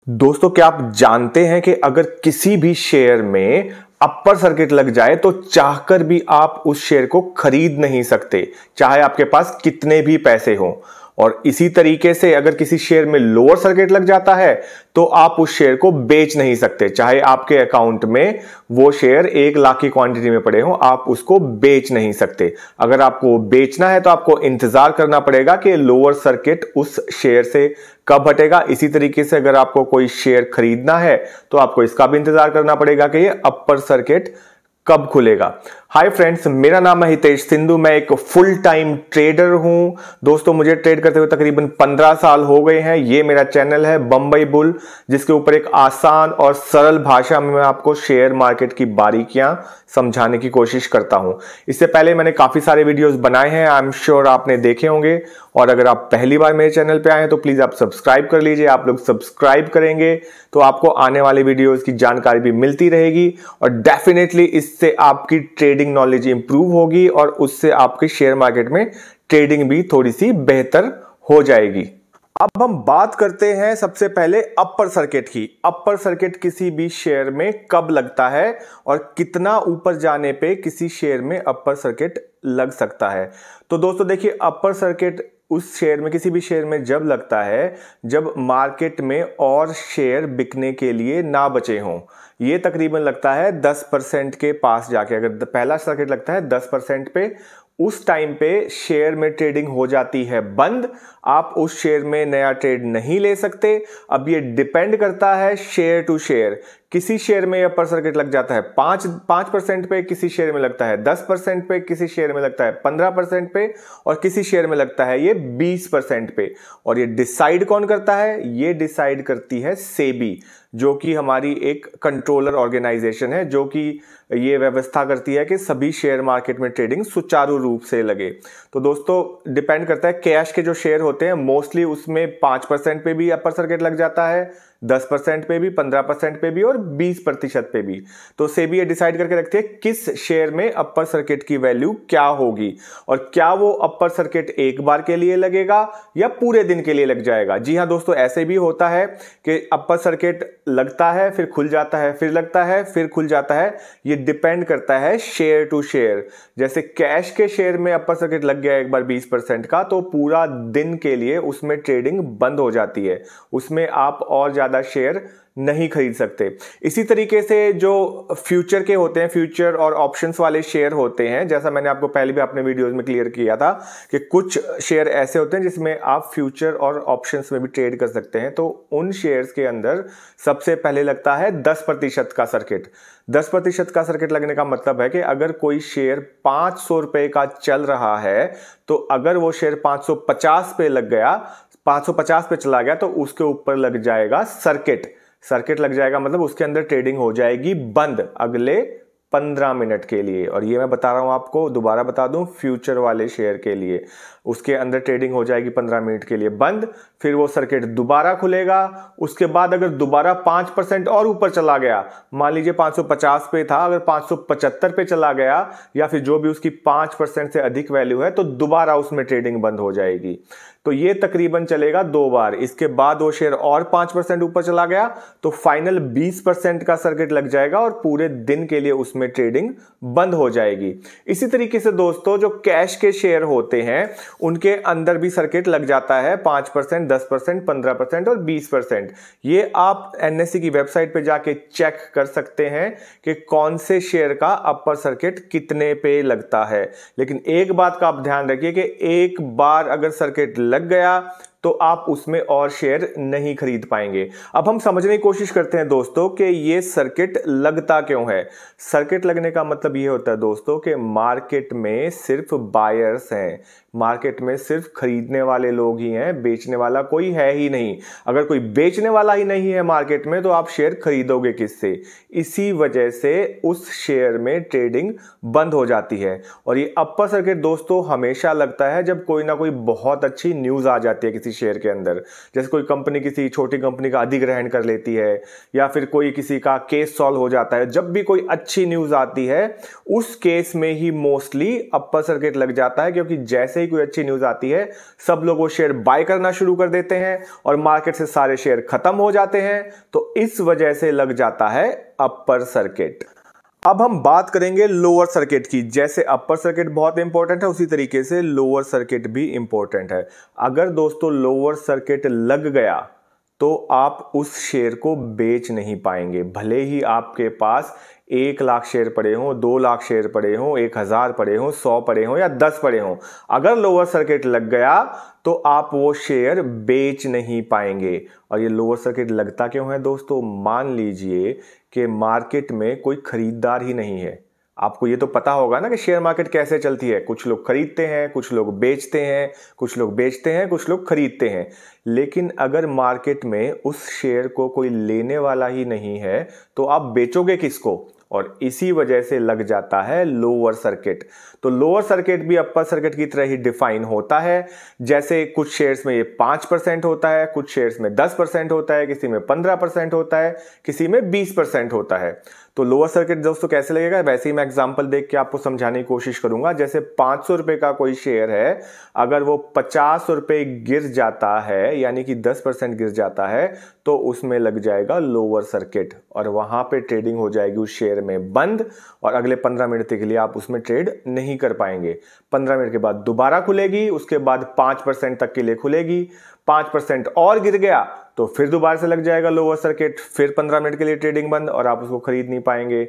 दोस्तों, क्या आप जानते हैं कि अगर किसी भी शेयर में अपर सर्किट लग जाए तो चाहकर भी आप उस शेयर को खरीद नहीं सकते, चाहे आपके पास कितने भी पैसे हों। और इसी तरीके से अगर किसी शेयर में लोअर सर्किट लग जाता है तो आप उस शेयर को बेच नहीं सकते, चाहे आपके अकाउंट में वो शेयर 1 लाख की क्वांटिटी में पड़े हों, आप उसको बेच नहीं सकते। अगर आपको बेचना है तो आपको इंतजार करना पड़ेगा कि लोअर सर्किट उस शेयर से कब हटेगा। इसी तरीके से अगर आपको कोई शेयर खरीदना है तो आपको इसका भी इंतजार करना पड़ेगा कि ये अपर सर्किट कब खुलेगा। हाय फ्रेंड्स, मेरा नाम है हितेश सिंधु। मैं एक फुल टाइम ट्रेडर हूं। दोस्तों, मुझे ट्रेड करते हुए तकरीबन 15 साल हो गए हैं। ये मेरा चैनल है बंबई बुल, जिसके ऊपर एक आसान और सरल भाषा में मैं आपको शेयर मार्केट की बारीकियां समझाने की कोशिश करता हूं। इससे पहले मैंने काफी सारे वीडियोस बनाए हैं, आई एम श्योर आपने देखे होंगे। और अगर आप पहली बार मेरे चैनल पे आए हैं तो प्लीज आप सब्सक्राइब कर लीजिए। आप लोग सब्सक्राइब करेंगे तो आपको आने वाले वीडियोस की जानकारी भी मिलती रहेगी और डेफिनेटली इससे आपकी ट्रेडिंग नॉलेज इंप्रूव होगी और उससे आपके शेयर मार्केट में ट्रेडिंग भी थोड़ी सी बेहतर हो जाएगी। अब हम बात करते हैं सबसे पहले अपर सर्किट की। अपर सर्किट किसी भी शेयर में कब लगता है और कितना ऊपर जाने पे किसी शेयर में अपर सर्किट लग सकता है। तो दोस्तों देखिए, अपर सर्किट उस शेयर में, किसी भी शेयर में जब लगता है जब मार्केट में और शेयर बिकने के लिए ना बचे हों। ये तकरीबन लगता है 10% के पास जाके। अगर पहला सर्किट लगता है 10% पे, उस टाइम पे शेयर में ट्रेडिंग हो जाती है बंद। आप उस शेयर में नया ट्रेड नहीं ले सकते। अब ये डिपेंड करता है शेयर टू शेयर। किसी शेयर में अपर सर्किट लग जाता है 5% पे, किसी शेयर में लगता है 10% पे, किसी शेयर में लगता है 15% पे और किसी शेयर में लगता है ये 20% पे। और ये डिसाइड कौन करता है? ये डिसाइड करती है सेबी, जो कि हमारी एक कंट्रोलर ऑर्गेनाइजेशन है, जो कि ये व्यवस्था करती है कि सभी शेयर मार्केट में ट्रेडिंग सुचारू रूप से लगे। तो दोस्तों डिपेंड करता है। कैश के जो शेयर होते हैं मोस्टली उसमें 5% पे भी अपर सर्किट लग जाता है, 10% पे भी, 15% पे भी और 20% पे भी। तो सेबी ये डिसाइड करके रखती है किस शेयर में अपर सर्किट की वैल्यू क्या होगी और क्या वो अपर सर्किट एक बार के लिए लगेगा या पूरे दिन के लिए लग जाएगा। जी हां दोस्तों, ऐसे भी होता है कि अपर सर्किट लगता है, फिर खुल जाता है, फिर लगता है, फिर खुल जाता है। ये डिपेंड करता है शेयर टू शेयर। जैसे कैश के शेयर में अपर सर्किट लग गया एक बार 20% का, तो पूरा दिन के लिए उसमें ट्रेडिंग बंद हो जाती है, उसमें आप और ज्यादा शेयर नहीं खरीद सकते। इसी तरीके से जो फ्यूचर के होते हैं, फ्यूचर और ऑप्शंस वाले शेयर होते हैं, जैसा मैंने आपको पहले भी अपने वीडियोस में क्लियर किया था कि कुछ शेयर ऐसे होते हैं जिसमें आप फ्यूचर और ऑप्शंस में भी ट्रेड कर सकते हैं। तो उन शेयर्स के अंदर सबसे पहले लगता है 10% का सर्किट। 10% का सर्किट लगने का मतलब है कि अगर कोई शेयर 500 रुपए का चल रहा है तो अगर वो शेयर 550 पे लग गया, 550 पे चला गया, तो उसके ऊपर लग जाएगा सर्किट। सर्किट लग जाएगा मतलब उसके अंदर ट्रेडिंग हो जाएगी बंद अगले 15 मिनट के लिए। और ये मैं बता रहा हूं आपको, दोबारा बता दूं, फ्यूचर वाले शेयर के लिए उसके अंदर ट्रेडिंग हो जाएगी 15 मिनट के लिए बंद। फिर वो सर्किट दोबारा खुलेगा। उसके बाद अगर दोबारा 5% और ऊपर चला गया, मान लीजिए 550 पे था, अगर 575 पे चला गया या फिर जो भी उसकी 5% से अधिक वैल्यू है, तो दोबारा उसमें ट्रेडिंग बंद हो जाएगी। तो ये तकरीबन चलेगा 2 बार। इसके बाद वो शेयर और 5% ऊपर चला गया तो फाइनल 20% का सर्किट लग जाएगा और पूरे दिन के लिए उसमें ट्रेडिंग बंद हो जाएगी। इसी तरीके से दोस्तों जो कैश के शेयर होते हैं उनके अंदर भी सर्किट लग जाता है 5%, 10%, 15% और 20%। ये आप एनएसई की वेबसाइट पे जाके चेक कर सकते हैं कि कौन से शेयर का अपर सर्किट कितने पे लगता है। लेकिन एक बात का आप ध्यान रखिए कि एक बार अगर सर्किट लग गया तो आप उसमें और शेयर नहीं खरीद पाएंगे। अब हम समझने की कोशिश करते हैं दोस्तों कि ये सर्किट लगता क्यों है। सर्किट लगने का मतलब ये होता है दोस्तों कि मार्केट में सिर्फ बायर्स हैं, मार्केट में सिर्फ खरीदने वाले लोग ही हैं, बेचने वाला कोई है ही नहीं। अगर कोई बेचने वाला ही नहीं है मार्केट में तो आप शेयर खरीदोगे किससे? इसी वजह से उस शेयर में ट्रेडिंग बंद हो जाती है। और ये अपर सर्किट दोस्तों हमेशा लगता है जब कोई ना कोई बहुत अच्छी न्यूज आ जाती है किसी शेयर के अंदर। जैसे कोई कंपनी किसी छोटी कंपनी का अधिग्रहण कर लेती है, या फिर कोई किसी का केस सॉल्व हो जाता है, जब भी कोई अच्छी न्यूज आती है उस केस में ही मोस्टली अपर सर्किट लग जाता है, क्योंकि जैसे ही कोई अच्छी न्यूज आती है सब लोग वो शेयर बाय करना शुरू कर देते हैं और मार्केट से सारे शेयर खत्म हो जाते हैं। तो इस वजह से लग जाता है अपर सर्किट। अब हम बात करेंगे लोअर सर्किट की। जैसे अपर सर्किट बहुत इंपॉर्टेंट है, उसी तरीके से लोअर सर्किट भी इंपॉर्टेंट है। अगर दोस्तों लोअर सर्किट लग गया तो आप उस शेयर को बेच नहीं पाएंगे, भले ही आपके पास 1 लाख शेयर पड़े हों, 2 लाख शेयर पड़े हों, 1000 पड़े हों, 100 पड़े हों या 10 पड़े हों। अगर लोअर सर्किट लग गया तो आप वो शेयर बेच नहीं पाएंगे। और ये लोअर सर्किट लगता क्यों है दोस्तों? मान लीजिए कि मार्केट में कोई खरीदार ही नहीं है। आपको ये तो पता होगा ना कि शेयर मार्केट कैसे चलती है, कुछ लोग खरीदते हैं, कुछ लोग बेचते हैं, कुछ लोग बेचते हैं, कुछ लोग खरीदते हैं। लेकिन अगर मार्केट में उस शेयर को कोई लेने वाला ही नहीं है तो आप बेचोगे किसको? और इसी वजह से लग जाता है लोअर सर्किट। तो लोअर सर्किट भी अपर सर्किट की तरह ही डिफाइन होता है। जैसे कुछ शेयर्स में ये 5% होता है, कुछ शेयर्स में 10% होता है, किसी में 15% होता है, किसी में 20% होता है। तो लोअर सर्किट दोस्तों कैसे लगेगा, वैसे ही मैं एग्जांपल देख के आपको समझाने की कोशिश करूंगा। जैसे 500 रुपए का कोई शेयर है, अगर वो 50 रुपए गिर जाता है, यानी कि 10% गिर जाता है, तो उसमें लग जाएगा लोअर सर्किट और वहां पे ट्रेडिंग हो जाएगी उस शेयर में बंद, और अगले 15 मिनट के लिए आप उसमें ट्रेड नहीं कर पाएंगे। 15 मिनट के बाद दोबारा खुलेगी, उसके बाद 5% तक के लिए खुलेगी, 5% और गिर गया तो फिर दोबारा से लग जाएगा लोअर सर्किट, फिर 15 मिनट के लिए ट्रेडिंग बंद और आप उसको खरीद नहीं पाएंगे।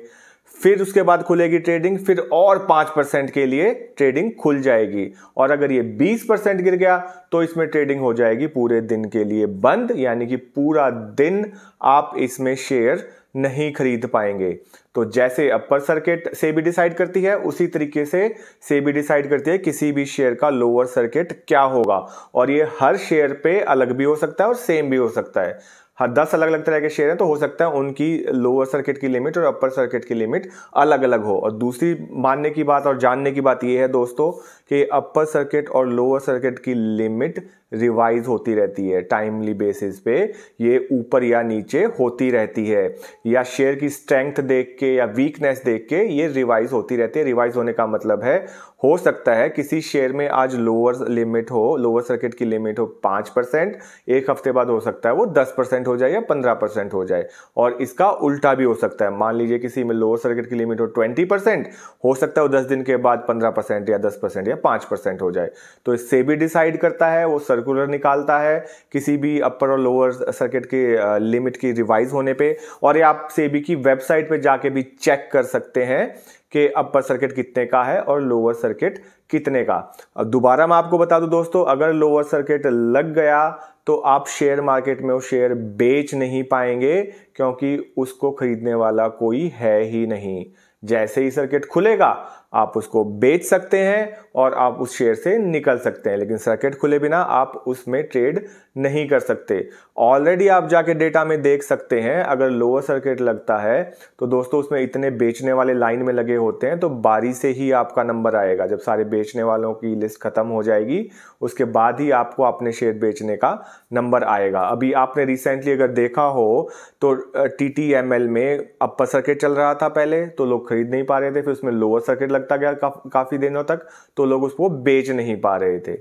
फिर उसके बाद खुलेगी ट्रेडिंग, फिर और 5% के लिए ट्रेडिंग खुल जाएगी, और अगर ये 20% गिर गया तो इसमें ट्रेडिंग हो जाएगी पूरे दिन के लिए बंद, यानी कि पूरा दिन आप इसमें शेयर नहीं खरीद पाएंगे। तो जैसे अपर सर्किट सेबी डिसाइड करती है, उसी तरीके से सेबी डिसाइड करती है किसी भी शेयर का लोअर सर्किट क्या होगा, और ये हर शेयर पे अलग भी हो सकता है और सेम भी हो सकता है। हर 10 अलग अलग तरह के शेयर हैं तो हो सकता है उनकी लोअर सर्किट की लिमिट और अपर सर्किट की लिमिट अलग अलग हो। और दूसरी मानने की बात और जानने की बात यह है दोस्तों कि अपर सर्किट और लोअर सर्किट की लिमिट रिवाइज होती रहती है टाइमली बेसिस पे, ये ऊपर या नीचे होती रहती है, या शेयर की स्ट्रेंथ देख के या वीकनेस देख के ये रिवाइज होती रहती है। रिवाइज होने का मतलब है, हो सकता है किसी शेयर में आज लोअर लिमिट हो, लोअर सर्किट की लिमिट हो 5%, एक हफ्ते बाद हो सकता है वो 10% हो जाए या 15% हो जाए, और इसका उल्टा भी हो सकता है। मान लीजिए किसी में लोअर सर्किट की लिमिट हो 20%, हो सकता है वो 10 दिन के बाद 15% या 10% या 5% हो जाए। तो इससे भी डिसाइड करता है, वो सर्कुलर निकालता है किसी भी अपर और लोअर सर्किट के लिमिट की रिवाइज होने पे, और ये आप सेबी की वेबसाइट पे जाके भी चेक कर सकते हैं कि अपर सर्किट कितने का है और लोअर सर्किट कितने का। अब दोबारा मैं आपको बता दूं दोस्तों, अगर लोअर सर्किट लग गया तो आप शेयर मार्केट में वो शेयर बेच नहीं पाएंगे, क्योंकि उसको खरीदने वाला कोई है ही नहीं। जैसे ही सर्किट खुलेगा आप उसको बेच सकते हैं और आप उस शेयर से निकल सकते हैं, लेकिन सर्किट खुले बिना आप उसमें ट्रेड नहीं कर सकते। ऑलरेडी आप जाके डेटा में देख सकते हैं, अगर लोअर सर्किट लगता है तो दोस्तों उसमें इतने बेचने वाले लाइन में लगे होते हैं, तो बारी से ही आपका नंबर आएगा। जब सारे बेचने वालों की लिस्ट खत्म हो जाएगी उसके बाद ही आपको अपने शेयर बेचने का नंबर आएगा। अभी आपने रिसेंटली अगर देखा हो तो TTML में अपर सर्किट चल रहा था पहले, तो लोग खरीद नहीं पा रहे थे, फिर उसमें लोअर सर्किट लगता गया काफी दिनों तक, तो लोग उसको बेच नहीं पा रहे थे।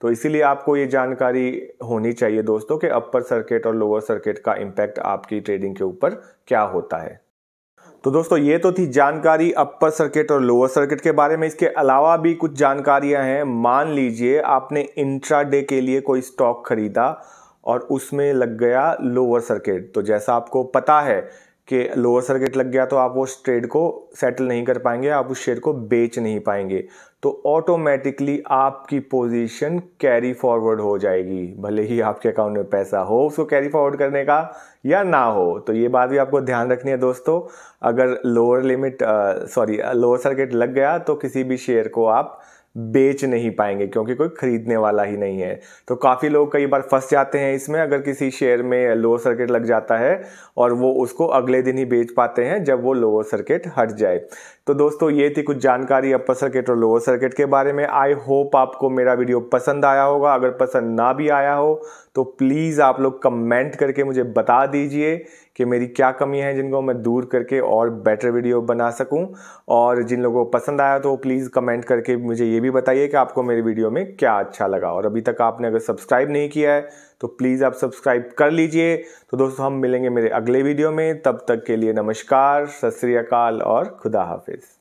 तो इसीलिए आपको ये जानकारी होनी चाहिए दोस्तों कि अपर सर्किट और लोअर सर्किट का इंपैक्ट आपकी ट्रेडिंग के ऊपर क्या होता है। तो दोस्तों ये तो थी जानकारी अपर सर्किट और लोअर सर्किट के बारे में। इसके अलावा भी कुछ जानकारियां हैं। मान लीजिए आपने इंट्राडे के लिए कोई स्टॉक खरीदा और उसमें लग गया लोअर सर्किट, तो जैसा आपको पता है कि लोअर सर्किट लग गया तो आप उस ट्रेड को सेटल नहीं कर पाएंगे, आप उस शेयर को बेच नहीं पाएंगे, तो ऑटोमेटिकली आपकी पोजीशन कैरी फॉरवर्ड हो जाएगी, भले ही आपके अकाउंट में पैसा हो उसको कैरी फॉरवर्ड करने का या ना हो। तो ये बात भी आपको ध्यान रखनी है दोस्तों। अगर लोअर सर्किट लग गया तो किसी भी शेयर को आप बेच नहीं पाएंगे, क्योंकि कोई खरीदने वाला ही नहीं है। तो काफ़ी लोग कई बार फंस जाते हैं इसमें, अगर किसी शेयर में लोअर सर्किट लग जाता है और वो उसको अगले दिन ही बेच पाते हैं जब वो लोअर सर्किट हट जाए। तो दोस्तों ये थी कुछ जानकारी अपर सर्किट और लोअर सर्किट के बारे में। आई होप आपको मेरा वीडियो पसंद आया होगा। अगर पसंद ना भी आया हो तो प्लीज़ आप लोग कमेंट करके मुझे बता दीजिए कि मेरी क्या कमी है जिनको मैं दूर करके और बेटर वीडियो बना सकूं। और जिन लोगों को पसंद आया तो प्लीज़ कमेंट करके मुझे ये भी बताइए कि आपको मेरी वीडियो में क्या अच्छा लगा। और अभी तक आपने अगर सब्सक्राइब नहीं किया है तो प्लीज़ आप सब्सक्राइब कर लीजिए। तो दोस्तों हम मिलेंगे मेरे अगले वीडियो में, तब तक के लिए नमस्कार, सत श्री अकाल और खुदा हाफिज़।